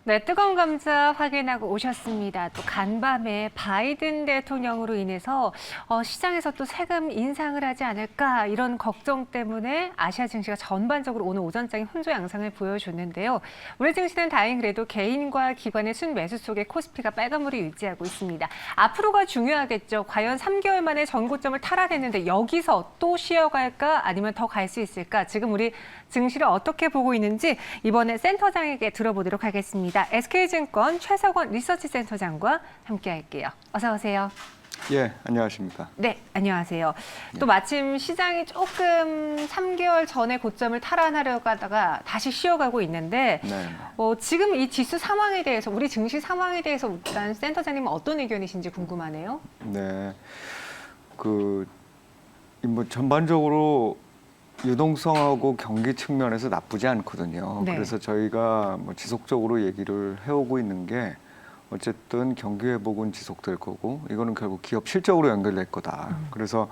네, 뜨거운 감자 확인하고 오셨습니다. 또 간밤에 바이든 대통령으로 인해서 시장에서 또 세금 인상을 하지 않을까 이런 걱정 때문에 아시아 증시가 전반적으로 오늘 오전장에 혼조 양상을 보여줬는데요. 우리 증시는 다행히 그래도 개인과 기관의 순매수 속에 코스피가 빨간물을 유지하고 있습니다. 앞으로가 중요하겠죠. 과연 3개월 만에 전고점을 탈환했는데 여기서 또 쉬어갈까 아니면 더 갈 수 있을까? 지금 우리 증시를 어떻게 보고 있는지 이번에 센터장에게 들어보도록 하겠습니다. SK증권 최석원 리서치센터장과 함께할게요. 어서 오세요. 예, 안녕하십니까. 네, 안녕하세요. 또 마침 시장이 조금 3개월 전에 고점을 탈환하려고 하다가 다시 쉬어가고 있는데 네. 지금 이 지수 상황에 대해서 우리 증시 상황에 대해서 일단 센터장님은 어떤 의견이신지 궁금하네요. 네. 뭐 전반적으로 유동성하고 경기 측면에서 나쁘지 않거든요. 네. 그래서 저희가 뭐 지속적으로 얘기를 해오고 있는 게 어쨌든 경기 회복은 지속될 거고 이거는 결국 기업 실적으로 연결될 거다. 그래서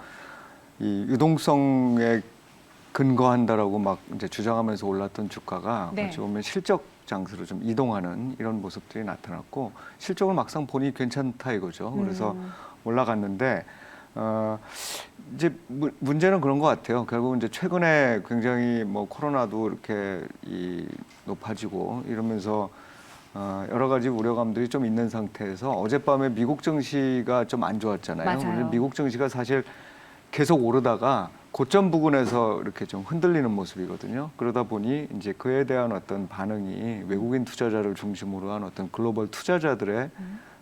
이 유동성에 근거한다라고 막 이제 주장하면서 올랐던 주가가 네. 어찌 보면 실적 장세로 좀 이동하는 이런 모습들이 나타났고 실적을 막상 보니 괜찮다 이거죠. 그래서 올라갔는데 이제 문제는 그런 것 같아요. 결국 이제 최근에 굉장히 뭐 코로나도 이렇게 높아지고 이러면서 여러 가지 우려감들이 좀 있는 상태에서 어젯밤에 미국 증시가 좀 안 좋았잖아요. 맞아요. 그래서 미국 증시가 사실 계속 오르다가 고점 부근에서 이렇게 좀 흔들리는 모습이거든요. 그러다 보니 이제 그에 대한 어떤 반응이 외국인 투자자를 중심으로 한 어떤 글로벌 투자자들의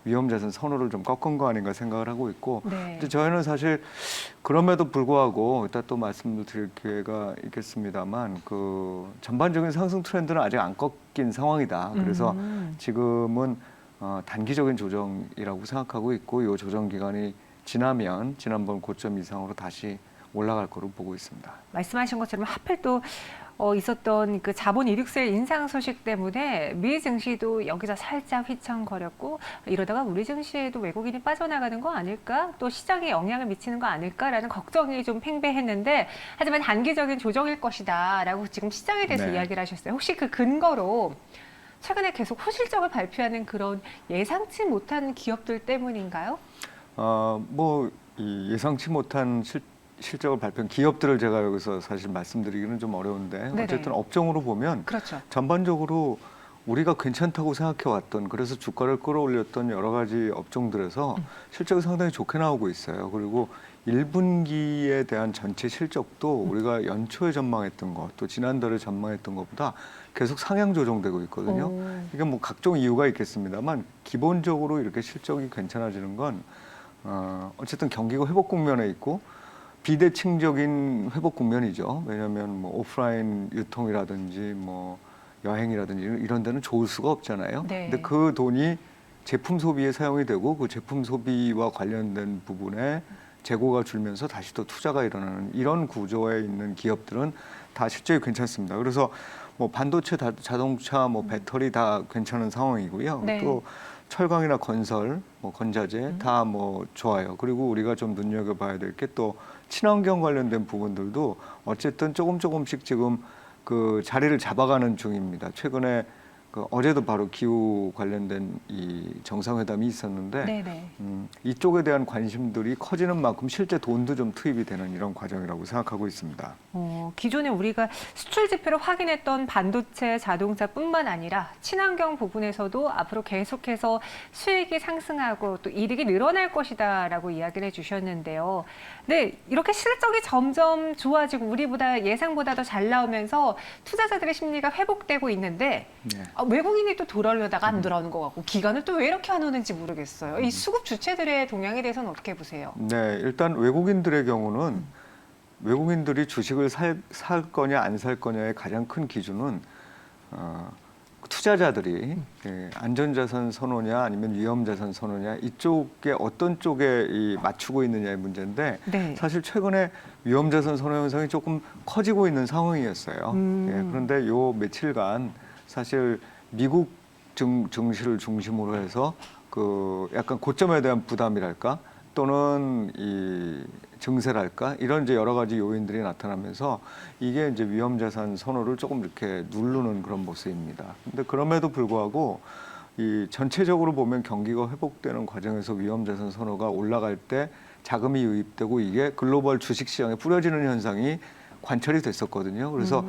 위험자산 선호를 좀 꺾은 거 아닌가 생각을 하고 있고, 네. 근데 저희는 사실 그럼에도 불구하고 이따 또 말씀을 드릴 기회가 있겠습니다만 그 전반적인 상승 트렌드는 아직 안 꺾인 상황이다. 그래서 지금은 단기적인 조정이라고 생각하고 있고, 이 조정 기간이 지나면 지난번 고점 이상으로 다시 올라갈 거로 보고 있습니다. 말씀하신 것처럼 하필 또 있었던 그 자본 이륙세 인상 소식 때문에 미 증시도 여기서 살짝 휘청거렸고 이러다가 우리 증시에도 외국인이 빠져나가는 거 아닐까? 또 시장에 영향을 미치는 거 아닐까라는 걱정이 좀 팽배했는데 하지만 단기적인 조정일 것이다라고 지금 시장에 대해서 네. 이야기를 하셨어요. 혹시 그 근거로 최근에 계속 호실적을 발표하는 그런 예상치 못한 기업들 때문인가요? 이 예상치 못한 실적을 발표한 기업들을 제가 여기서 사실 말씀드리기는 좀 어려운데 네네. 어쨌든 업종으로 보면 그렇죠. 전반적으로 우리가 괜찮다고 생각해왔던, 그래서 주가를 끌어올렸던 여러 가지 업종들에서 실적이 상당히 좋게 나오고 있어요. 그리고 1분기에 대한 전체 실적도 우리가 연초에 전망했던 것, 또 지난달에 전망했던 것보다 계속 상향 조정되고 있거든요. 이게 뭐 각종 이유가 있겠습니다만 기본적으로 이렇게 실적이 괜찮아지는 건 어쨌든 경기가 회복 국면에 있고 비대칭적인 회복 국면이죠. 왜냐하면 뭐 오프라인 유통이라든지 뭐 여행이라든지 이런 데는 좋을 수가 없잖아요. 네. 근데 그 돈이 제품 소비에 사용이 되고 그 제품 소비와 관련된 부분에 재고가 줄면서 다시 또 투자가 일어나는 이런 구조에 있는 기업들은 다 실적이 괜찮습니다. 그래서 뭐 반도체, 자동차, 뭐 배터리 다 괜찮은 상황이고요. 네. 또 철강이나 건설, 뭐 건자재 다 뭐 좋아요. 그리고 우리가 좀 눈여겨봐야 될 게 또 친환경 관련된 부분들도 어쨌든 조금씩 지금 그 자리를 잡아가는 중입니다. 최근에 어제도 바로 기후 관련된 이 정상회담이 있었는데 네네. 이쪽에 대한 관심들이 커지는 만큼 실제 돈도 좀 투입이 되는 이런 과정이라고 생각하고 있습니다. 기존에 우리가 수출 지표로 확인했던 반도체, 자동차뿐만 아니라 친환경 부분에서도 앞으로 계속해서 수익이 상승하고 또 이익이 늘어날 것이다라고 이야기를 해주셨는데요. 네, 이렇게 실적이 점점 좋아지고 우리보다 예상보다 더 잘 나오면서 투자자들의 심리가 회복되고 있는데 네. 외국인이 또 돌아오려다가 안 돌아오는 것 같고 기관을 또 왜 이렇게 안 오는지 모르겠어요. 이 수급 주체들의 동향에 대해서는 어떻게 보세요? 네, 일단 외국인들의 경우는 외국인들이 주식을 살 거냐 안 살 거냐의 가장 큰 기준은 투자자들이 안전자산 선호냐 아니면 위험자산 선호냐 이쪽에 어떤 쪽에 맞추고 있느냐의 문제인데 네. 사실 최근에 위험자산 선호 현상이 조금 커지고 있는 상황이었어요. 그런데 요 며칠간 사실 미국 증시를 중심으로 해서 그 약간 고점에 대한 부담이랄까 또는 이 증세랄까 이런 이제 여러 가지 요인들이 나타나면서 이게 이제 위험자산 선호를 조금 이렇게 누르는 그런 모습입니다. 근데 그럼에도 불구하고 이 전체적으로 보면 경기가 회복되는 과정에서 위험자산 선호가 올라갈 때 자금이 유입되고 이게 글로벌 주식시장에 뿌려지는 현상이 관찰이 됐었거든요. 그래서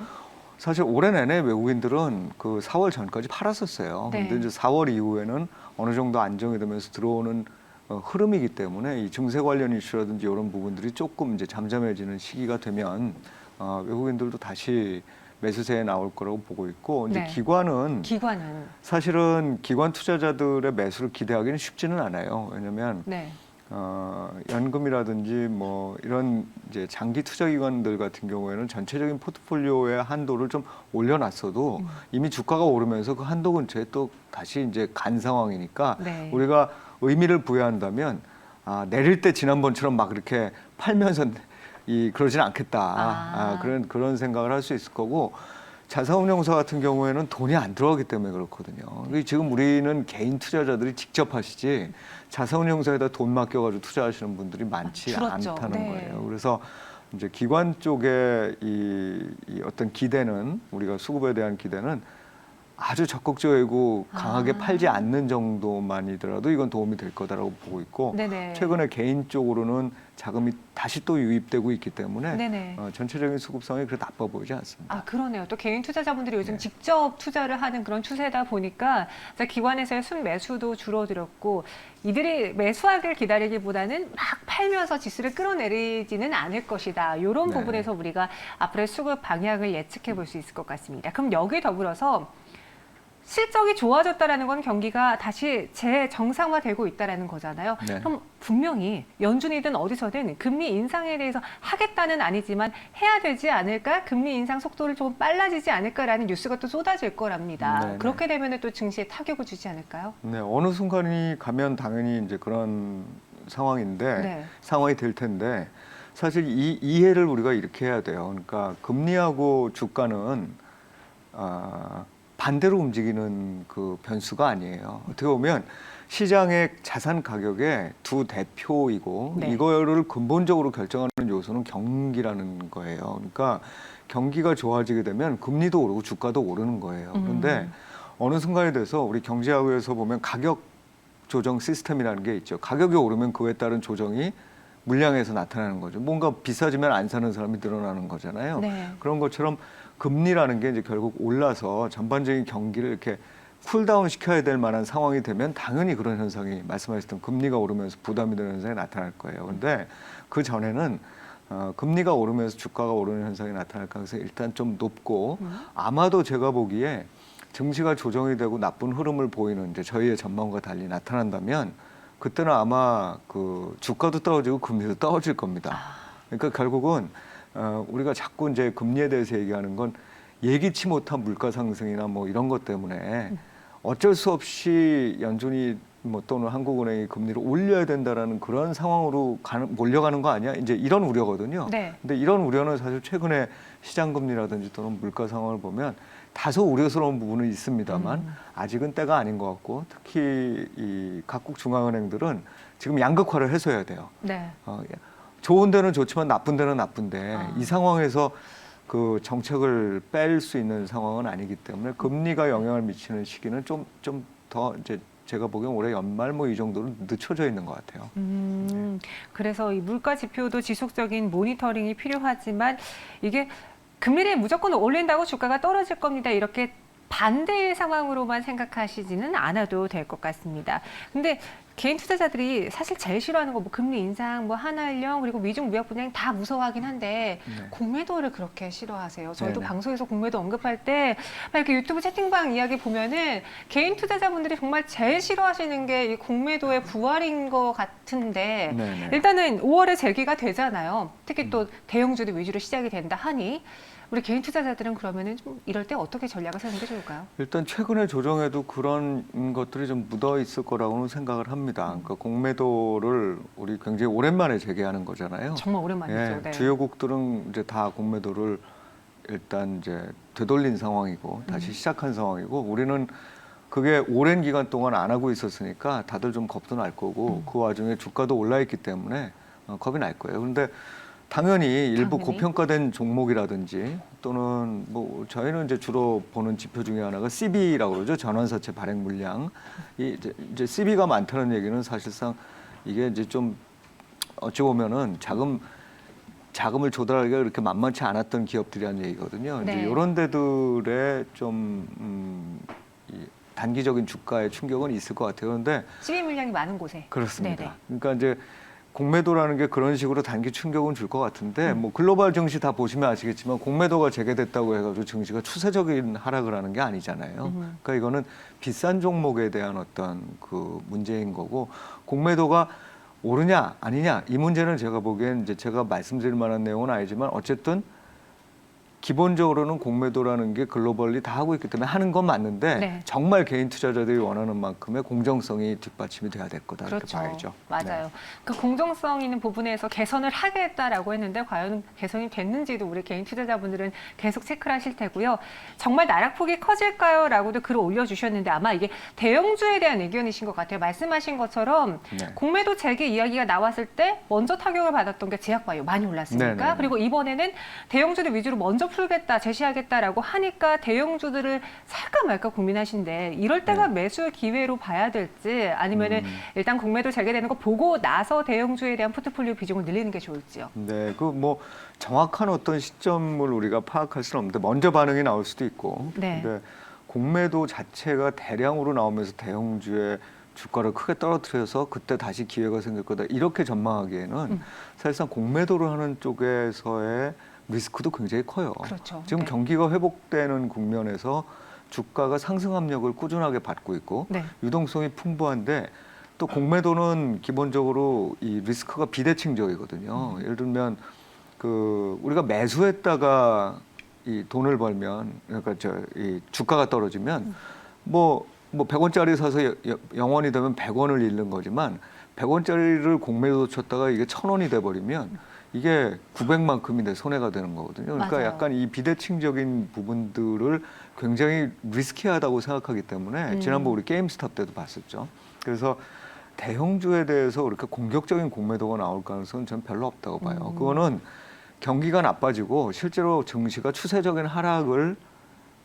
사실 올해 내내 외국인들은 그 4월 전까지 팔았었어요. 네. 근데 이제 4월 이후에는 어느 정도 안정이 되면서 들어오는 흐름이기 때문에 이 증세 관련 이슈라든지 이런 부분들이 조금 이제 잠잠해지는 시기가 되면 외국인들도 다시 매수세에 나올 거라고 보고 있고 이제 네. 기관은 사실은 기관 투자자들의 매수를 기대하기는 쉽지는 않아요. 왜냐하면 네. 연금이라든지 뭐 이런 이제 장기 투자 기관들 같은 경우에는 전체적인 포트폴리오의 한도를 좀 올려놨어도 이미 주가가 오르면서 그 한도 근처에 또 다시 이제 간 상황이니까 네. 우리가 의미를 부여한다면 내릴 때 지난번처럼 막 이렇게 팔면서 그러지는 않겠다. 그런 생각을 할 수 있을 거고 자산운용사 같은 경우에는 돈이 안 들어가기 때문에 그렇거든요. 지금 우리는 개인 투자자들이 직접 하시지 자산운용사에다 돈 맡겨가지고 투자하시는 분들이 많지 줄었죠. 않다는 네. 거예요. 그래서 이제 기관 쪽에 이 어떤 기대는 우리가 수급에 대한 기대는 아주 적극적이고 강하게 팔지 않는 정도만이더라도 이건 도움이 될 거다라고 보고 있고 네네. 최근에 개인 쪽으로는 자금이 다시 또 유입되고 있기 때문에 네네. 전체적인 수급 상황이 그렇게 나빠 보이지 않습니다. 그러네요. 또 개인 투자자분들이 요즘 네. 직접 투자를 하는 그런 추세다 보니까 기관에서의 순매수도 줄어들었고 이들이 매수하길 기다리기보다는 막 팔면서 지수를 끌어내리지는 않을 것이다. 이런 네. 부분에서 우리가 앞으로의 수급 방향을 예측해 볼 수 있을 것 같습니다. 그럼 여기에 더불어서 실적이 좋아졌다라는 건 경기가 다시 재정상화되고 있다라는 거잖아요. 네. 그럼 분명히 연준이든 어디서든 금리 인상에 대해서 하겠다는 아니지만 해야 되지 않을까? 금리 인상 속도를 조금 빨라지지 않을까라는 뉴스가 또 쏟아질 거랍니다. 네네. 그렇게 되면 또 증시에 타격을 주지 않을까요? 네, 어느 순간이 가면 당연히 이제 그런 상황인데 네. 상황이 될 텐데 사실 이 이해를 우리가 이렇게 해야 돼요. 그러니까 금리하고 주가는 반대로 움직이는 그 변수가 아니에요. 어떻게 보면 시장의 자산 가격의 두 대표이고 네. 이거를 근본적으로 결정하는 요소는 경기라는 거예요. 그러니까 경기가 좋아지게 되면 금리도 오르고 주가도 오르는 거예요. 그런데 어느 순간에 돼서 우리 경제학에서 보면 가격 조정 시스템이라는 게 있죠. 가격이 오르면 그에 따른 조정이 물량에서 나타나는 거죠. 뭔가 비싸지면 안 사는 사람이 늘어나는 거잖아요. 네. 그런 것처럼 금리라는 게 이제 결국 올라서 전반적인 경기를 이렇게 쿨다운 시켜야 될 만한 상황이 되면 당연히 그런 현상이 말씀하셨던 금리가 오르면서 부담이 되는 현상이 나타날 거예요. 그런데 그 전에는 금리가 오르면서 주가가 오르는 현상이 나타날 가능성이 일단 좀 높고 아마도 제가 보기에 증시가 조정이 되고 나쁜 흐름을 보이는 이제 저희의 전망과 달리 나타난다면 그때는 아마 그 주가도 떨어지고 금리도 떨어질 겁니다. 그러니까 결국은 우리가 자꾸 이제 금리에 대해서 얘기하는 건 예기치 못한 물가 상승이나 뭐 이런 것 때문에 어쩔 수 없이 연준이 뭐 또는 한국은행이 금리를 올려야 된다라는 그런 상황으로 몰려가는 거 아니야? 이제 이런 우려거든요. 네. 근데 이런 우려는 사실 최근에 시장 금리라든지 또는 물가 상황을 보면 다소 우려스러운 부분은 있습니다만 아직은 때가 아닌 것 같고 특히 이 각국 중앙은행들은 지금 양극화를 해소해야 돼요. 네. 좋은 데는 좋지만 나쁜 데는 나쁜데 이 상황에서 그 정책을 뺄 수 있는 상황은 아니기 때문에 금리가 영향을 미치는 시기는 좀 더 이제 제가 보기엔 올해 연말 뭐 이 정도로 늦춰져 있는 것 같아요. 그래서 이 물가 지표도 지속적인 모니터링이 필요하지만 이게 금리를 무조건 올린다고 주가가 떨어질 겁니다. 이렇게 반대의 상황으로만 생각하시지는 않아도 될 것 같습니다. 근데 개인 투자자들이 사실 제일 싫어하는 거 뭐 금리 인상, 뭐 한한령 그리고 미중 무역 분쟁 다 무서워하긴 한데 네. 공매도를 그렇게 싫어하세요. 저희도 네네. 방송에서 공매도 언급할 때 이렇게 유튜브 채팅방 이야기 보면은 개인 투자자분들이 정말 제일 싫어하시는 게 이 공매도의 부활인 것 같은데 네네. 일단은 5월에 재개가 되잖아요. 특히 또 대형주들 위주로 시작이 된다 하니 우리 개인 투자자들은 그러면은 좀 이럴 때 어떻게 전략을 세우는 게 좋을까요? 일단 최근에 조정에도 그런 것들이 좀 묻어 있을 거라고는 생각을 합니다. 그러니까 공매도를 우리 굉장히 오랜만에 재개하는 거잖아요. 정말 오랜만이죠. 예, 네. 주요국들은 이제 다 공매도를 일단 이제 되돌린 상황이고 다시 시작한 상황이고 우리는 그게 오랜 기간 동안 안 하고 있었으니까 다들 좀 겁도 날 거고 그 와중에 주가도 올라 있기 때문에 겁이 날 거예요. 그런데 당연히 일부 당연히. 고평가된 종목이라든지 또는 뭐 저희는 이제 주로 보는 지표 중에 하나가 CB라고 그러죠. 전환사채 발행 물량. 이제 CB가 많다는 얘기는 사실상 이게 이제 좀 어찌 보면은 자금을 조달하기가 그렇게 만만치 않았던 기업들이라는 얘기거든요. 네. 이제 이런 데들의 좀 이 단기적인 주가의 충격은 있을 것 같아요. 그런데 12 물량이 많은 곳에. 그렇습니다. 네네. 그러니까 이제 공매도라는 게 그런 식으로 단기 충격은 줄 것 같은데 뭐 글로벌 증시 다 보시면 아시겠지만 공매도가 재개됐다고 해가지고 증시가 추세적인 하락을 하는 게 아니잖아요. 그러니까 이거는 비싼 종목에 대한 어떤 그 문제인 거고 공매도가 오르냐 아니냐 이 문제는 제가 보기엔 이제 제가 말씀드릴 만한 내용은 아니지만 어쨌든 기본적으로는 공매도라는 게 글로벌리 다 하고 있기 때문에 하는 건 맞는데 네. 정말 개인 투자자들이 원하는 만큼의 공정성이 뒷받침이 돼야 될 거다 이렇게 그렇죠. 봐야죠. 맞아요. 네. 그 공정성 있는 부분에서 개선을 하겠다라고 했는데 과연 개선이 됐는지도 우리 개인 투자자분들은 계속 체크를 하실 테고요. 정말 나락폭이 커질까요?라고도 글을 올려주셨는데 아마 이게 대형주에 대한 의견이신 것 같아요. 말씀하신 것처럼 네. 공매도 재개 이야기가 나왔을 때 먼저 타격을 받았던 게 제약바이오 많이 올랐으니까 네네. 그리고 이번에는 대형주들 위주로 먼저 풀겠다, 제시하겠다라고 하니까 대형주들을 살까 말까 고민하신데 이럴 때가 네. 매수 기회로 봐야 될지 아니면은 일단 공매도 재개되는 거 보고 나서 대형주에 대한 포트폴리오 비중을 늘리는 게 좋을지요. 네, 그 뭐 정확한 어떤 시점을 우리가 파악할 수는 없는데 먼저 반응이 나올 수도 있고, 네. 근데 공매도 자체가 대량으로 나오면서 대형주의 주가를 크게 떨어뜨려서 그때 다시 기회가 생길 거다 이렇게 전망하기에는 사실상 공매도를 하는 쪽에서의 리스크도 굉장히 커요. 그렇죠. 지금 네. 경기가 회복되는 국면에서 주가가 상승 압력을 꾸준하게 받고 있고 네. 유동성이 풍부한데 또 공매도는 기본적으로 이 리스크가 비대칭적이거든요. 예를 들면 그 우리가 매수했다가 이 돈을 벌면 그러니까 이 주가가 떨어지면 뭐 100원짜리 사서 영원이 되면 100원을 잃는 거지만 100원짜리를 공매도 쳤다가 이게 1000원이 돼 버리면 이게 900만큼이 내 손해가 되는 거거든요. 그러니까 맞아요. 약간 이 비대칭적인 부분들을 굉장히 리스키하다고 생각하기 때문에 지난번 우리 게임스탑 때도 봤었죠. 그래서 대형주에 대해서 그렇게 공격적인 공매도가 나올 가능성은 저는 별로 없다고 봐요. 그거는 경기가 나빠지고 실제로 증시가 추세적인 하락을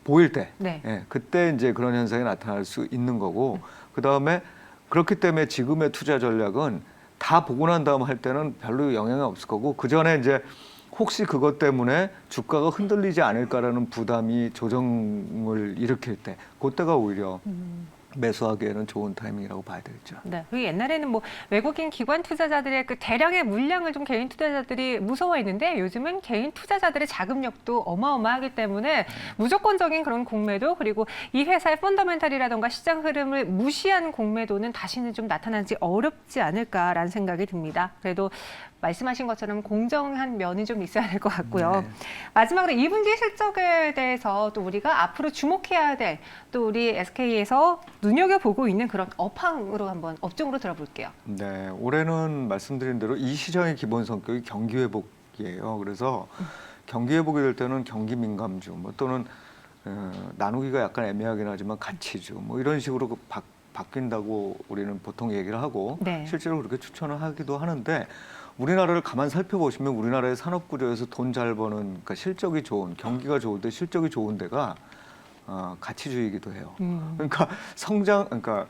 보일 때, 네. 예, 그때 이제 그런 현상이 나타날 수 있는 거고, 그 다음에 그렇기 때문에 지금의 투자 전략은 다 보고 난 다음 할 때는 별로 영향이 없을 거고, 그 전에 이제 혹시 그것 때문에 주가가 흔들리지 않을까라는 부담이 조정을 일으킬 때, 그때가 오히려 매수하기에는 좋은 타이밍이라고 봐야 되겠죠. 네. 그리고 옛날에는 뭐 외국인 기관 투자자들의 그 대량의 물량을 좀 개인 투자자들이 무서워했는데 요즘은 개인 투자자들의 자금력도 어마어마하기 때문에 무조건적인 그런 공매도 그리고 이 회사의 펀더멘탈이라던가 시장 흐름을 무시한 공매도는 다시는 좀 나타나지 어렵지 않을까라는 생각이 듭니다. 그래도 말씀하신 것처럼 공정한 면이 좀 있어야 될 것 같고요. 네. 마지막으로 2분기 실적에 대해서 또 우리가 앞으로 주목해야 될 또 우리 SK에서 눈여겨보고 있는 그런 업황으로 한번 업종으로 들어볼게요. 네, 올해는 말씀드린 대로 이 시장의 기본 성격이 경기 회복이에요. 그래서 경기 회복이 될 때는 경기 민감주 뭐 또는 나누기가 약간 애매하긴 하지만 가치주 뭐 이런 식으로 바뀐다고 우리는 보통 얘기를 하고 네. 실제로 그렇게 추천을 하기도 하는데 우리나라를 가만 살펴보시면 우리나라의 산업 구조에서 돈 잘 버는 그러니까 실적이 좋은 경기가 좋을 때 실적이 좋은 데가 가치주의이기도 해요. 그러니까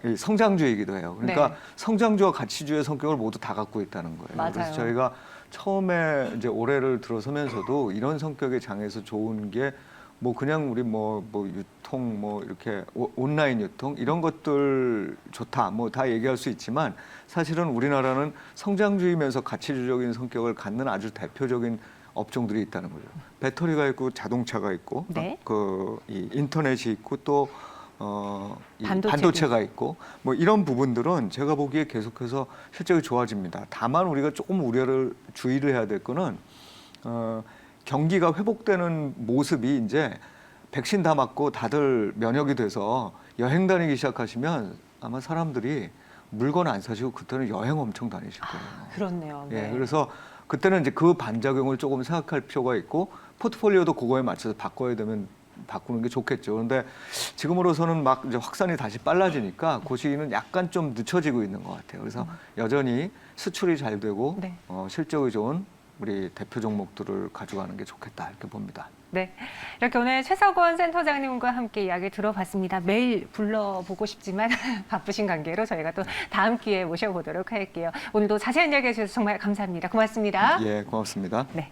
이 성장주의이기도 해요. 그러니까 네. 성장주와 가치주의 성격을 모두 다 갖고 있다는 거예요. 맞아요. 그래서 저희가 처음에 이제 올해를 들어서면서도 이런 성격의 장에서 좋은 게 뭐 그냥 우리 뭐 유통 뭐 이렇게 온라인 유통 이런 것들 좋다 뭐 다 얘기할 수 있지만 사실은 우리나라는 성장주의면서 가치주적인 성격을 갖는 아주 대표적인 업종들이 있다는 거죠. 배터리가 있고 자동차가 있고 네. 이 인터넷이 있고 또 이 반도체도 반도체가 있고 뭐 이런 부분들은 제가 보기에 계속해서 실적이 좋아집니다. 다만 우리가 조금 주의를 해야 될 거는 경기가 회복되는 모습이 이제 백신 다 맞고 다들 면역이 돼서 여행 다니기 시작하시면 아마 사람들이 물건 안 사시고 그때는 여행 엄청 다니실 거예요. 그렇네요. 네. 예, 그래서 그때는 이제 그 반작용을 조금 생각할 필요가 있고 포트폴리오도 그거에 맞춰서 바꿔야 되면 바꾸는 게 좋겠죠. 그런데 지금으로서는 막 이제 확산이 다시 빨라지니까 그 시기는 약간 좀 늦춰지고 있는 것 같아요. 그래서 여전히 수출이 잘 되고 네. 실적이 좋은 우리 대표 종목들을 가져가는 게 좋겠다 이렇게 봅니다. 네, 이렇게 오늘 최석원 센터장님과 함께 이야기 들어봤습니다. 매일 불러보고 싶지만 바쁘신 관계로 저희가 또 다음 기회에 모셔보도록 할게요. 오늘도 자세한 이야기 해주셔서 정말 감사합니다. 고맙습니다. 예, 고맙습니다. 네.